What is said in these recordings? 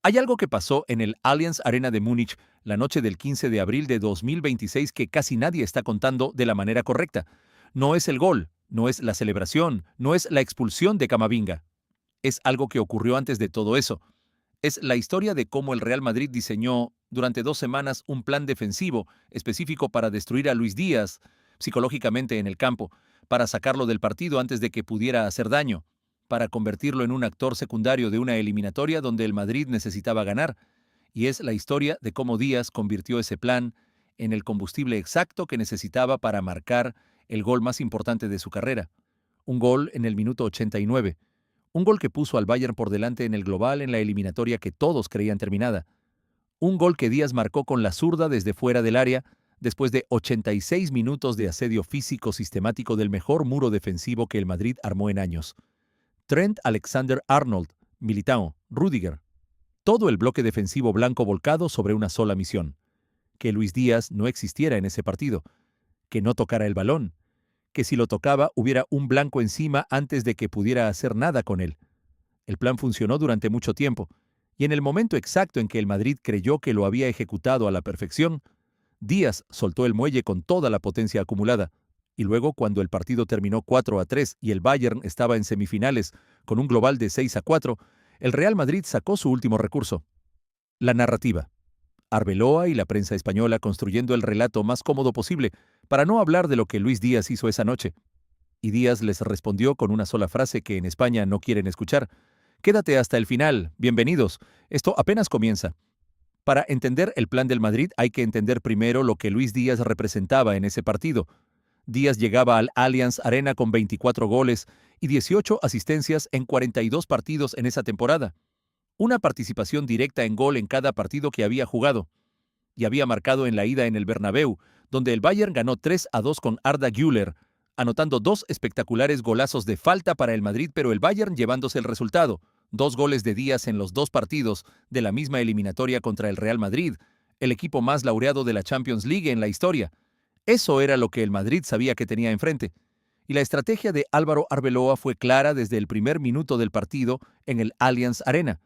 Hay algo que pasó en el Allianz Arena de Múnich la noche del 15 de abril de 2026 que casi nadie está contando de la manera correcta. No es el gol, no es la celebración, no es la expulsión de Camavinga. Es algo que ocurrió antes de todo eso. Es la historia de cómo el Real Madrid diseñó durante 2 semanas un plan defensivo específico para destruir a Luis Díaz psicológicamente en el campo, para sacarlo del partido antes de que pudiera hacer daño, para convertirlo en un actor secundario de una eliminatoria donde el Madrid necesitaba ganar. Y es la historia de cómo Díaz convirtió ese plan en el combustible exacto que necesitaba para marcar el gol más importante de su carrera. Un gol en el minuto 89. Un gol que puso al Bayern por delante en el global en la eliminatoria que todos creían terminada. Un gol que Díaz marcó con la zurda desde fuera del área, después de 86 minutos de asedio físico sistemático del mejor muro defensivo que el Madrid armó en años. Trent Alexander-Arnold, Militao, Rüdiger. Todo el bloque defensivo blanco volcado sobre una sola misión: que Luis Díaz no existiera en ese partido, que no tocara el balón, que si lo tocaba hubiera un blanco encima antes de que pudiera hacer nada con él. El plan funcionó durante mucho tiempo, y en el momento exacto en que el Madrid creyó que lo había ejecutado a la perfección, Díaz soltó el muelle con toda la potencia acumulada, y luego, cuando el partido terminó 4-3 y el Bayern estaba en semifinales con un global de 6-4, el Real Madrid sacó su último recurso: la narrativa. Arbeloa y la prensa española construyendo el relato más cómodo posible para no hablar de lo que Luis Díaz hizo esa noche. Y Díaz les respondió con una sola frase que en España no quieren escuchar: quédate hasta el final, bienvenidos, esto apenas comienza. Para entender el plan del Madrid hay que entender primero lo que Luis Díaz representaba en ese partido. Díaz llegaba al Allianz Arena con 24 goles y 18 asistencias en 42 partidos en esa temporada. Una participación directa en gol en cada partido que había jugado. Y había marcado en la ida en el Bernabéu, donde el Bayern ganó 3-2 con Arda Güler, anotando 2 espectaculares golazos de falta para el Madrid, pero el Bayern llevándose el resultado. 2 goles de Díaz en los 2 partidos de la misma eliminatoria contra el Real Madrid, el equipo más laureado de la Champions League en la historia. Eso era lo que el Madrid sabía que tenía enfrente. Y la estrategia de Álvaro Arbeloa fue clara desde el primer minuto del partido en el Allianz Arena.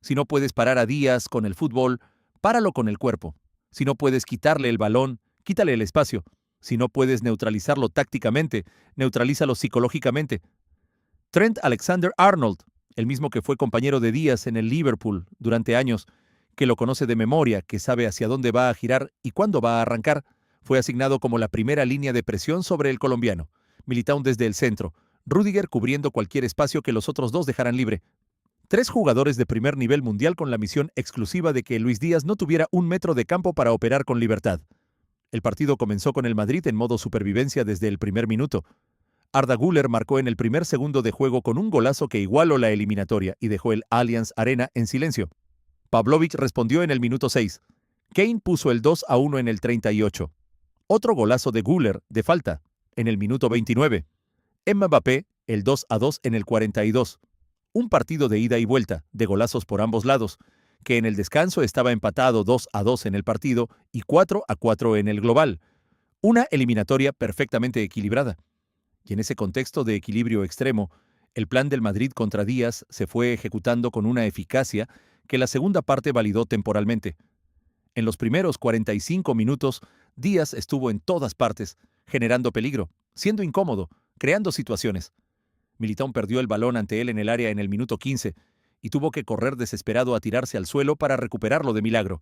Si no puedes parar a Díaz con el fútbol, páralo con el cuerpo. Si no puedes quitarle el balón, quítale el espacio. Si no puedes neutralizarlo tácticamente, neutralízalo psicológicamente. Trent Alexander-Arnold, el mismo que fue compañero de Díaz en el Liverpool durante años, que lo conoce de memoria, que sabe hacia dónde va a girar y cuándo va a arrancar, fue asignado como la primera línea de presión sobre el colombiano. Militao desde el centro, Rüdiger cubriendo cualquier espacio que los otros dos dejaran libre. 3 jugadores de primer nivel mundial con la misión exclusiva de que Luis Díaz no tuviera un metro de campo para operar con libertad. El partido comenzó con el Madrid en modo supervivencia desde el primer minuto. Arda Güler marcó en el primer segundo de juego con un golazo que igualó la eliminatoria y dejó el Allianz Arena en silencio. Pavlovic respondió en el minuto 6. Kane puso el 2-1 en el 38. Otro golazo de Güler, de falta, en el minuto 29. Mbappé, el 2-2 en el 42. Un partido de ida y vuelta, de golazos por ambos lados, que en el descanso estaba empatado 2-2 en el partido y 4-4 en el global. Una eliminatoria perfectamente equilibrada. Y en ese contexto de equilibrio extremo, el plan del Madrid contra Díaz se fue ejecutando con una eficacia que la segunda parte validó temporalmente. En los primeros 45 minutos, Díaz estuvo en todas partes, generando peligro, siendo incómodo, creando situaciones. Militao perdió el balón ante él en el área en el minuto 15 y tuvo que correr desesperado a tirarse al suelo para recuperarlo de milagro.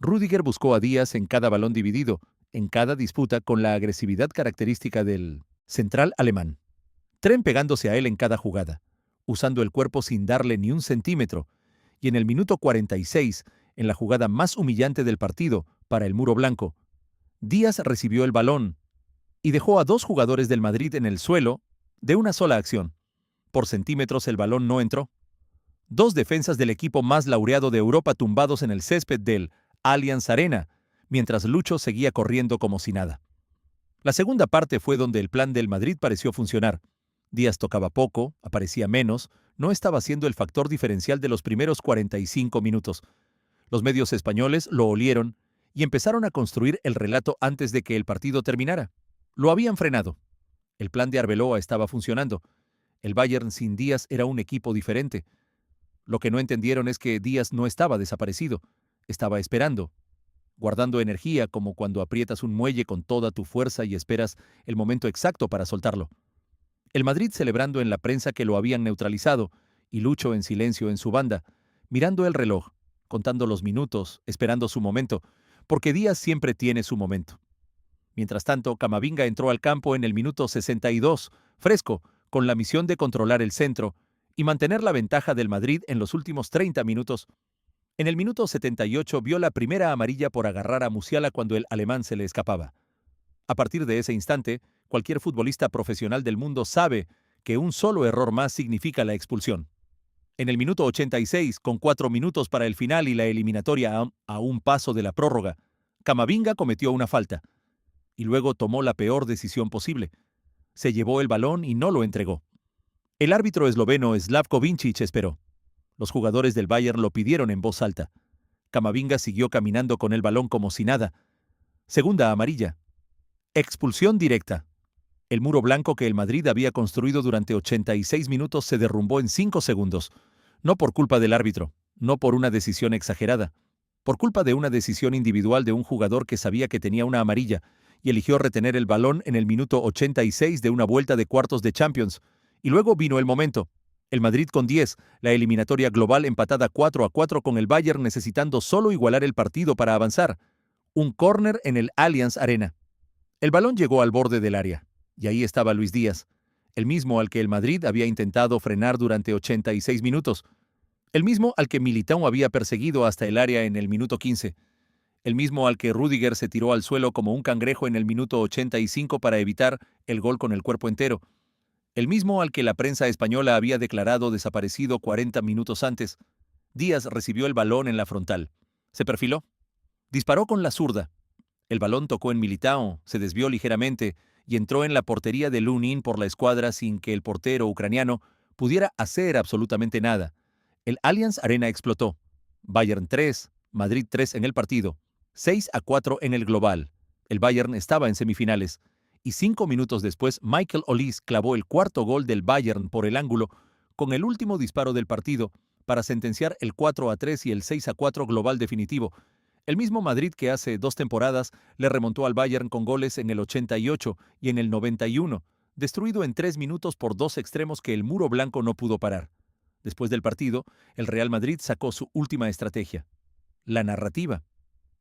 Rüdiger buscó a Díaz en cada balón dividido, en cada disputa con la agresividad característica del central alemán. Trent pegándose a él en cada jugada, usando el cuerpo sin darle ni un centímetro, y en el minuto 46, en la jugada más humillante del partido, para el muro blanco, Díaz recibió el balón y dejó a 2 jugadores del Madrid en el suelo de una sola acción. Por centímetros el balón no entró. 2 defensas del equipo más laureado de Europa tumbados en el césped del Allianz Arena, mientras Lucho seguía corriendo como si nada. La segunda parte fue donde el plan del Madrid pareció funcionar. Díaz tocaba poco, aparecía menos, no estaba siendo el factor diferencial de los primeros 45 minutos. Los medios españoles lo olieron y empezaron a construir el relato antes de que el partido terminara. Lo habían frenado. El plan de Arbeloa estaba funcionando. El Bayern sin Díaz era un equipo diferente. Lo que no entendieron es que Díaz no estaba desaparecido, estaba esperando, guardando energía como cuando aprietas un muelle con toda tu fuerza y esperas el momento exacto para soltarlo. El Madrid celebrando en la prensa que lo habían neutralizado, y Lucho en silencio en su banda, mirando el reloj, contando los minutos, esperando su momento, porque Díaz siempre tiene su momento. Mientras tanto, Camavinga entró al campo en el minuto 62, fresco, con la misión de controlar el centro y mantener la ventaja del Madrid en los últimos 30 minutos. En el minuto 78 vio la primera amarilla por agarrar a Musiala cuando el alemán se le escapaba. A partir de ese instante, cualquier futbolista profesional del mundo sabe que un solo error más significa la expulsión. En el minuto 86, con 4 minutos para el final y la eliminatoria a un paso de la prórroga, Camavinga cometió una falta y luego tomó la peor decisión posible. Se llevó el balón y no lo entregó. El árbitro esloveno Slavko Vincic esperó. Los jugadores del Bayern lo pidieron en voz alta. Camavinga siguió caminando con el balón como si nada. Segunda amarilla. Expulsión directa. El muro blanco que el Madrid había construido durante 86 minutos se derrumbó en 5 segundos. No por culpa del árbitro, no por una decisión exagerada, por culpa de una decisión individual de un jugador que sabía que tenía una amarilla y eligió retener el balón en el minuto 86 de una vuelta de cuartos de Champions. Y luego vino el momento. El Madrid con 10, la eliminatoria global empatada 4-4 con el Bayern necesitando solo igualar el partido para avanzar. Un córner en el Allianz Arena. El balón llegó al borde del área, y ahí estaba Luis Díaz, el mismo al que el Madrid había intentado frenar durante 86 minutos, el mismo al que Militão había perseguido hasta el área en el minuto 15, el mismo al que Rüdiger se tiró al suelo como un cangrejo en el minuto 85 para evitar el gol con el cuerpo entero, el mismo al que la prensa española había declarado desaparecido 40 minutos antes. Díaz recibió el balón en la frontal. Se perfiló. Disparó con la zurda. El balón tocó en Militão, se desvió ligeramente y entró en la portería de Lunin por la escuadra sin que el portero ucraniano pudiera hacer absolutamente nada. El Allianz Arena explotó. Bayern 3, Madrid 3 en el partido. 6-4 en el global. El Bayern estaba en semifinales. Y 5 minutos después, Michael Olise clavó el cuarto gol del Bayern por el ángulo con el último disparo del partido para sentenciar el 4-3 y el 6-4 global definitivo. El mismo Madrid que hace 2 temporadas le remontó al Bayern con goles en el 88 y en el 91, destruido en 3 minutos por 2 extremos que el muro blanco no pudo parar. Después del partido, el Real Madrid sacó su última estrategia. La narrativa.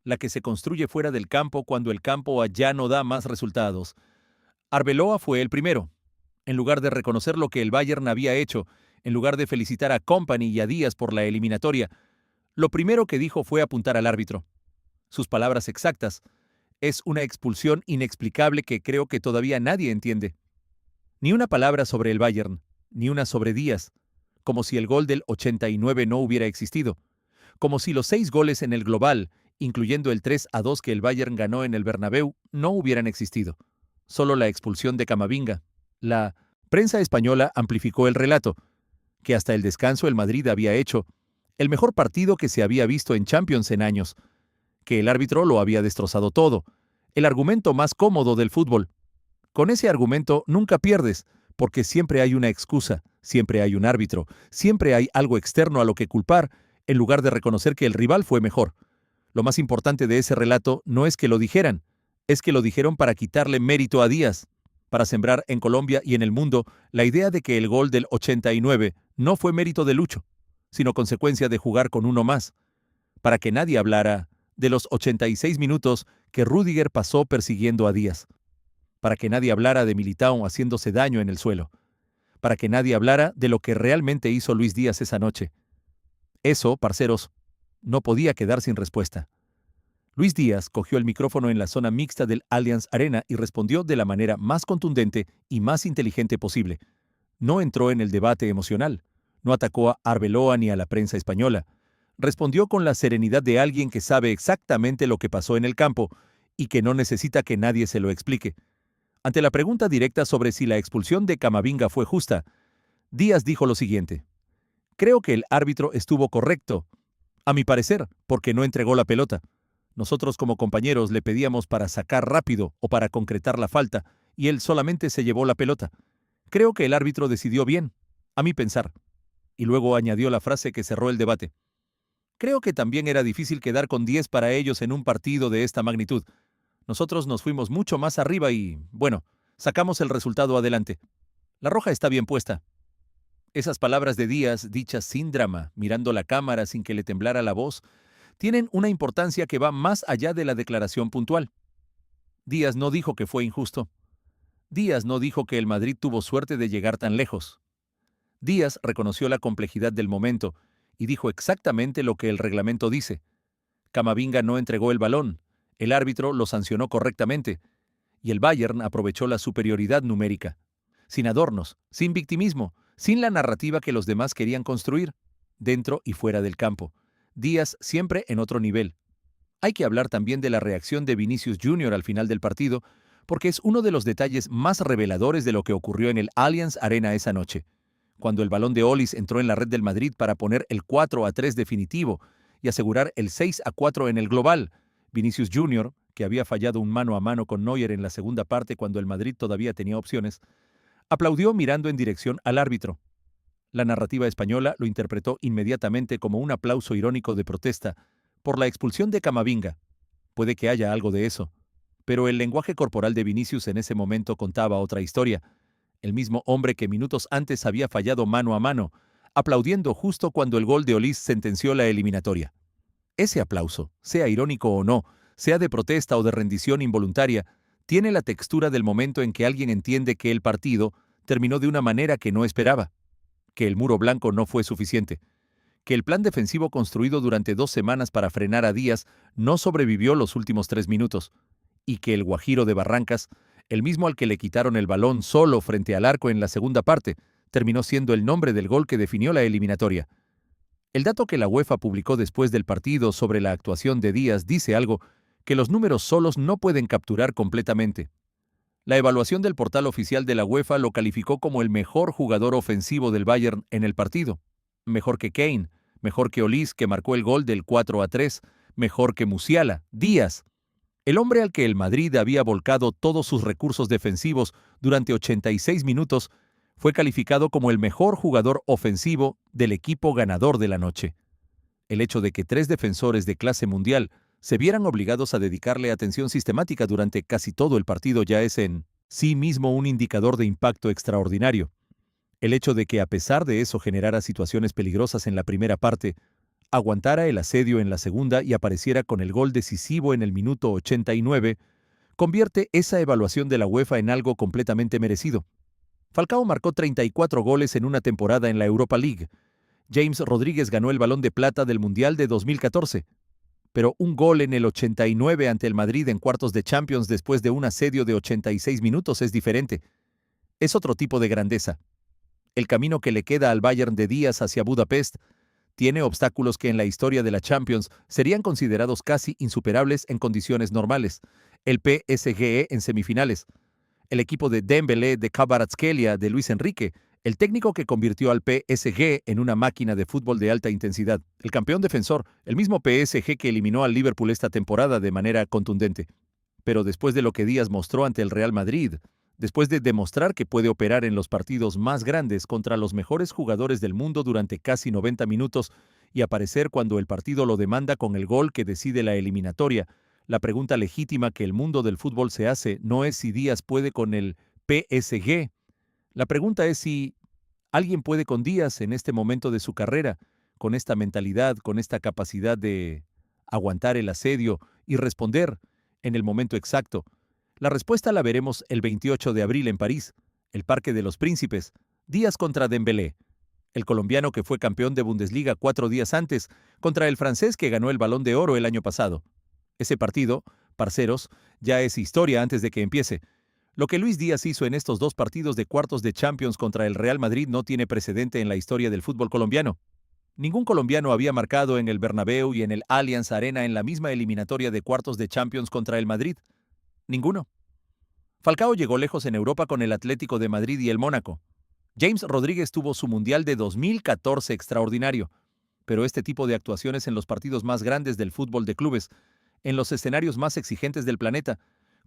La que se construye fuera del campo cuando el campo ya no da más resultados. Arbeloa fue el primero. En lugar de reconocer lo que el Bayern había hecho, en lugar de felicitar a Kompany y a Díaz por la eliminatoria, lo primero que dijo fue apuntar al árbitro. Sus palabras exactas: es una expulsión inexplicable que creo que todavía nadie entiende. Ni una palabra sobre el Bayern, ni una sobre Díaz, como si el gol del 89 no hubiera existido, como si los 6 goles en el global, incluyendo el 3-2 que el Bayern ganó en el Bernabéu, no hubieran existido. Solo la expulsión de Camavinga. La prensa española amplificó el relato, que hasta el descanso el Madrid había hecho el mejor partido que se había visto en Champions en años, que el árbitro lo había destrozado todo, el argumento más cómodo del fútbol. Con ese argumento nunca pierdes, porque siempre hay una excusa, siempre hay un árbitro, siempre hay algo externo a lo que culpar, en lugar de reconocer que el rival fue mejor. Lo más importante de ese relato no es que lo dijeran, es que lo dijeron para quitarle mérito a Díaz, para sembrar en Colombia y en el mundo la idea de que el gol del 89 no fue mérito de Lucho, sino consecuencia de jugar con uno más, para que nadie hablara de los 86 minutos que Rüdiger pasó persiguiendo a Díaz, para que nadie hablara de Militão haciéndose daño en el suelo, para que nadie hablara de lo que realmente hizo Luis Díaz esa noche. Eso, parceros, no podía quedar sin respuesta. Luis Díaz cogió el micrófono en la zona mixta del Allianz Arena y respondió de la manera más contundente y más inteligente posible. No entró en el debate emocional, no atacó a Arbeloa ni a la prensa española. Respondió con la serenidad de alguien que sabe exactamente lo que pasó en el campo y que no necesita que nadie se lo explique. Ante la pregunta directa sobre si la expulsión de Camavinga fue justa, Díaz dijo lo siguiente: creo que el árbitro estuvo correcto, a mi parecer, porque no entregó la pelota. Nosotros como compañeros le pedíamos para sacar rápido o para concretar la falta, y él solamente se llevó la pelota. Creo que el árbitro decidió bien, a mi pensar. Y luego añadió la frase que cerró el debate. Creo que también era difícil quedar con 10 para ellos en un partido de esta magnitud. Nosotros nos fuimos mucho más arriba y, bueno, sacamos el resultado adelante. La roja está bien puesta. Esas palabras de Díaz, dichas sin drama, mirando la cámara sin que le temblara la voz, tienen una importancia que va más allá de la declaración puntual. Díaz no dijo que fue injusto. Díaz no dijo que el Madrid tuvo suerte de llegar tan lejos. Díaz reconoció la complejidad del momento y dijo exactamente lo que el reglamento dice. Camavinga no entregó el balón, el árbitro lo sancionó correctamente, y el Bayern aprovechó la superioridad numérica. Sin adornos, sin victimismo, sin la narrativa que los demás querían construir, dentro y fuera del campo. Díaz siempre en otro nivel. Hay que hablar también de la reacción de Vinicius Jr. al final del partido, porque es uno de los detalles más reveladores de lo que ocurrió en el Allianz Arena esa noche. Cuando el balón de Olis entró en la red del Madrid para poner el 4-3 definitivo y asegurar el 6-4 en el global, Vinicius Jr., que había fallado un mano a mano con Neuer en la segunda parte cuando el Madrid todavía tenía opciones, aplaudió mirando en dirección al árbitro. La narrativa española lo interpretó inmediatamente como un aplauso irónico de protesta por la expulsión de Camavinga. Puede que haya algo de eso, pero el lenguaje corporal de Vinicius en ese momento contaba otra historia. El mismo hombre que minutos antes había fallado mano a mano, aplaudiendo justo cuando el gol de Olis sentenció la eliminatoria. Ese aplauso, sea irónico o no, sea de protesta o de rendición involuntaria, tiene la textura del momento en que alguien entiende que el partido terminó de una manera que no esperaba, que el muro blanco no fue suficiente, que el plan defensivo construido durante 2 semanas para frenar a Díaz no sobrevivió los últimos 3 minutos, y que el Guajiro de Barrancas, el mismo al que le quitaron el balón solo frente al arco en la segunda parte, terminó siendo el nombre del gol que definió la eliminatoria. El dato que la UEFA publicó después del partido sobre la actuación de Díaz dice algo que los números solos no pueden capturar completamente. La evaluación del portal oficial de la UEFA lo calificó como el mejor jugador ofensivo del Bayern en el partido. Mejor que Kane, mejor que Olis, que marcó el gol del 4-3, mejor que Musiala, Díaz. El hombre al que el Madrid había volcado todos sus recursos defensivos durante 86 minutos fue calificado como el mejor jugador ofensivo del equipo ganador de la noche. El hecho de que 3 defensores de clase mundial se vieran obligados a dedicarle atención sistemática durante casi todo el partido ya es en sí mismo un indicador de impacto extraordinario. El hecho de que a pesar de eso generara situaciones peligrosas en la primera parte, aguantara el asedio en la segunda y apareciera con el gol decisivo en el minuto 89, convierte esa evaluación de la UEFA en algo completamente merecido. Falcao marcó 34 goles en una temporada en la Europa League. James Rodríguez ganó el Balón de Plata del Mundial de 2014. Pero un gol en el 89 ante el Madrid en cuartos de Champions después de un asedio de 86 minutos es diferente. Es otro tipo de grandeza. El camino que le queda al Bayern de Díaz hacia Budapest tiene obstáculos que en la historia de la Champions serían considerados casi insuperables en condiciones normales. El PSG en semifinales, el equipo de Dembélé, de Kvaratskhelia, de Luis Enrique, el técnico que convirtió al PSG en una máquina de fútbol de alta intensidad, el campeón defensor, el mismo PSG que eliminó al Liverpool esta temporada de manera contundente. Pero después de lo que Díaz mostró ante el Real Madrid, después de demostrar que puede operar en los partidos más grandes contra los mejores jugadores del mundo durante casi 90 minutos y aparecer cuando el partido lo demanda con el gol que decide la eliminatoria, la pregunta legítima que el mundo del fútbol se hace no es si Díaz puede con el PSG. La pregunta es si alguien puede con Díaz en este momento de su carrera, con esta mentalidad, con esta capacidad de aguantar el asedio y responder en el momento exacto. La respuesta la veremos el 28 de abril en París, el Parque de los Príncipes, Díaz contra Dembélé, el colombiano que fue campeón de Bundesliga 4 días antes, contra el francés que ganó el Balón de Oro el año pasado. Ese partido, parceros, ya es historia antes de que empiece. Lo que Luis Díaz hizo en estos 2 partidos de cuartos de Champions contra el Real Madrid no tiene precedente en la historia del fútbol colombiano. Ningún colombiano había marcado en el Bernabéu y en el Allianz Arena en la misma eliminatoria de cuartos de Champions contra el Madrid. Ninguno. Falcao llegó lejos en Europa con el Atlético de Madrid y el Mónaco. James Rodríguez tuvo su Mundial de 2014 extraordinario, pero este tipo de actuaciones en los partidos más grandes del fútbol de clubes, en los escenarios más exigentes del planeta,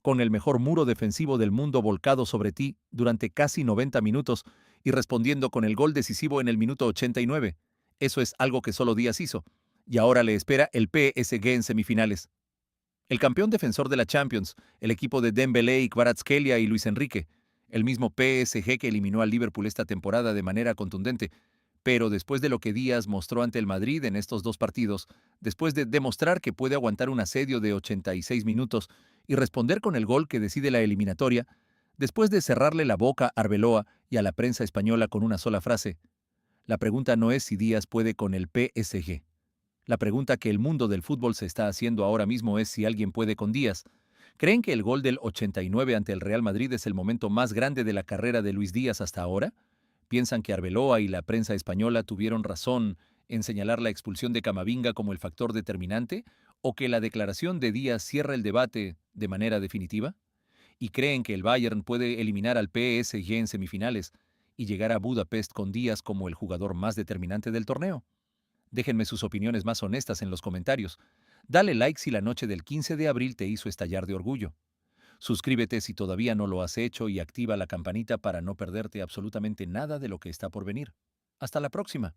con el mejor muro defensivo del mundo volcado sobre ti durante casi 90 minutos y respondiendo con el gol decisivo en el minuto 89. Eso es algo que solo Díaz hizo. Y ahora le espera el PSG en semifinales. El campeón defensor de la Champions, el equipo de Dembélé y Kvaratskhelia y Luis Enrique, el mismo PSG que eliminó al Liverpool esta temporada de manera contundente, pero después de lo que Díaz mostró ante el Madrid en estos dos partidos, después de demostrar que puede aguantar un asedio de 86 minutos y responder con el gol que decide la eliminatoria, después de cerrarle la boca a Arbeloa y a la prensa española con una sola frase, la pregunta no es si Díaz puede con el PSG. La pregunta que el mundo del fútbol se está haciendo ahora mismo es si alguien puede con Díaz. ¿Creen que el gol del 89 ante el Real Madrid es el momento más grande de la carrera de Luis Díaz hasta ahora? ¿Piensan que Arbeloa y la prensa española tuvieron razón en señalar la expulsión de Camavinga como el factor determinante? ¿O que la declaración de Díaz cierra el debate de manera definitiva? ¿Y creen que el Bayern puede eliminar al PSG en semifinales y llegar a Budapest con Díaz como el jugador más determinante del torneo? Déjenme sus opiniones más honestas en los comentarios. Dale like si la noche del 15 de abril te hizo estallar de orgullo. Suscríbete si todavía no lo has hecho y activa la campanita para no perderte absolutamente nada de lo que está por venir. Hasta la próxima.